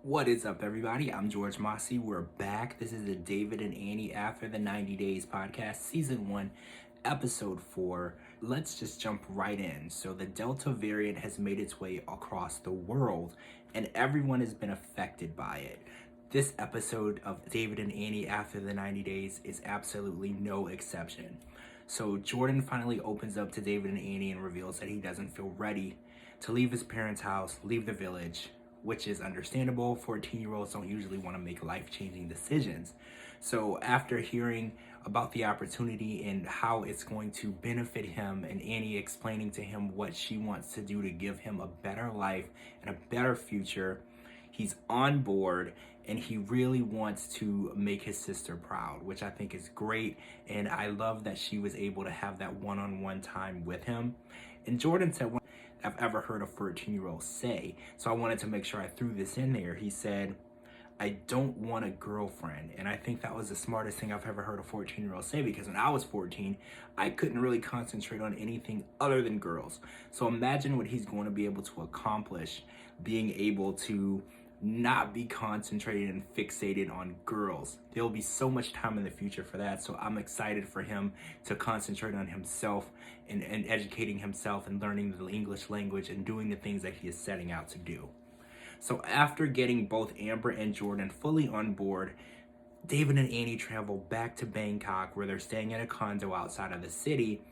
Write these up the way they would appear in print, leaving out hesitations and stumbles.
What is up, everybody? I'm George Mossey. We're back. This is the David and Annie After the 90 Days podcast, season 1, episode 4. Let's just jump right in. So, the Delta variant has made its way across the world, and everyone has been affected by it. This episode of David and Annie After the 90 Days is absolutely no exception. So, Jordan finally opens up to David and Annie and reveals that he doesn't feel ready to leave his parents' house, leave the village, which is understandable. 14-year-olds don't usually want to make life-changing decisions. So after hearing about the opportunity and how it's going to benefit him, and Annie explaining to him what she wants to do to give him a better life and a better future, he's on board and he really wants to make his sister proud, which I think is great. And I love that she was able to have that one-on-one time with him. And Jordan said, I've ever heard a 14-year-old say, so I wanted to make sure I threw this in there. He said, I don't want a girlfriend. And I think that was the smartest thing I've ever heard a 14-year-old say, because when I was 14, I couldn't really concentrate on anything other than girls. So imagine what he's going to be able to accomplish, being able to not be concentrated and fixated on girls. There'll be so much time in the future for that. So I'm excited for him to concentrate on himself and educating himself and learning the English language and doing the things that he is setting out to do. So after getting both Amber and Jordan fully on board, David and Annie travel back to Bangkok, where they're staying in a condo outside of the city,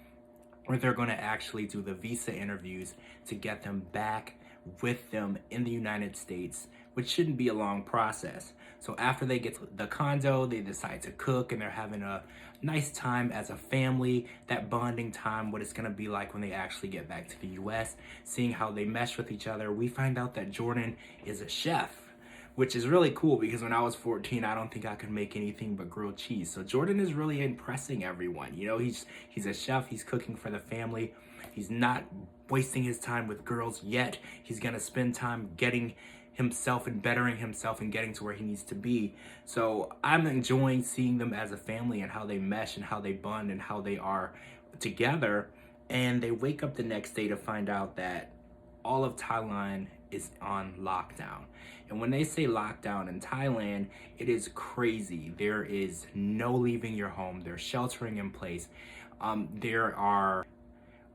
where they're going to actually do the visa interviews to get them back with them in the United States, which shouldn't be a long process. So after they get to the condo, they decide to cook, and they're having a nice time as a family, that bonding time, what it's gonna be like when they actually get back to the US, seeing how they mesh with each other. We find out that Jordan is a chef, which is really cool, because when I was 14, I don't think I could make anything but grilled cheese. So Jordan is really impressing everyone. You know, he's a chef, he's cooking for the family. He's not wasting his time with girls yet. He's gonna spend time getting himself and bettering himself and getting to where he needs to be. So I'm enjoying seeing them as a family and how they mesh and how they bond and how they are together. And they wake up the next day to find out that all of Thailand is on lockdown. And when they say lockdown in Thailand, it is crazy. There is no leaving your home. There's sheltering in place. There are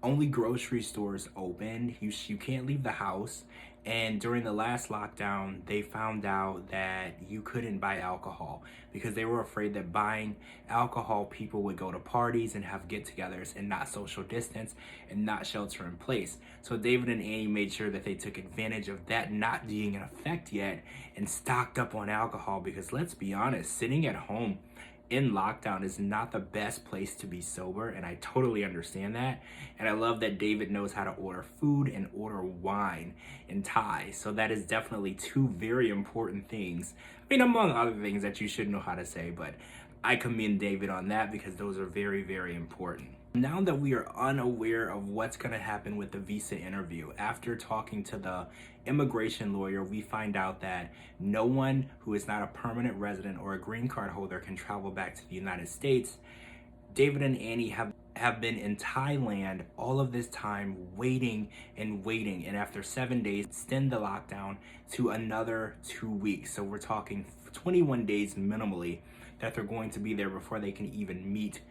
only grocery stores open. You can't leave the house. And during the last lockdown, they found out that you couldn't buy alcohol, because they were afraid that buying alcohol, people would go to parties and have get-togethers and not social distance and not shelter in place. So David and Annie made sure that they took advantage of that not being in effect yet and stocked up on alcohol, because let's be honest, sitting at home in lockdown is not the best place to be sober, and I totally understand that. And I love that David knows how to order food and order wine in Thai. So that is definitely two very important things. I mean, among other things that you should know how to say, but I commend David on that, because those are very, very important. Now that we are unaware of what's going to happen with the visa interview, after talking to the immigration lawyer, we find out that no one who is not a permanent resident or a green card holder can travel back to the United States. David and Annie have been in Thailand all of this time, waiting and waiting, and after 7 days, extend the lockdown to another 2 weeks. So we're talking 21 days minimally that they're going to be there before they can even meet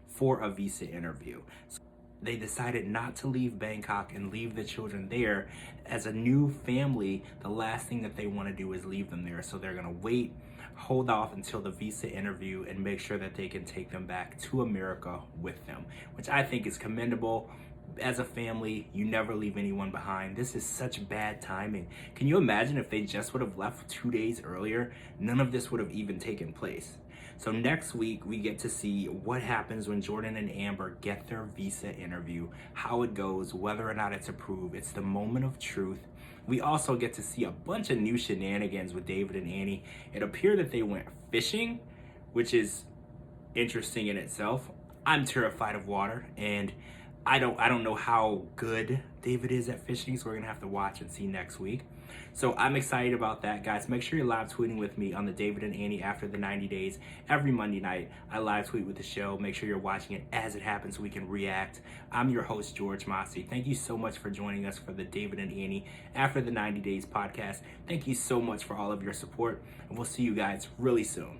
for a visa interview. So they decided not to leave Bangkok and leave the children there. As a new family, the last thing that they want to do is leave them there. So they're going to wait, hold off until the visa interview, and make sure that they can take them back to America with them, which I think is commendable. As a family, you never leave anyone behind. This is such bad timing. Can you imagine if they just would have left 2 days earlier? None of this would have even taken place. So next week, we get to see what happens when Jordan and Amber get their visa interview, how it goes, whether or not it's approved. It's the moment of truth. We also get to see a bunch of new shenanigans with David and Annie. It appeared that they went fishing, which is interesting in itself. I'm terrified of water, and I don't know how good David is at fishing, so we're gonna have to watch and see next week. So I'm excited about that, guys. Make sure you're live tweeting with me on the David and Annie After the 90 Days. Every Monday night, I live tweet with the show. Make sure you're watching it as it happens so we can react. I'm your host, George Mossey. Thank you so much for joining us for the David and Annie After the 90 Days podcast. Thank you so much for all of your support, and we'll see you guys really soon.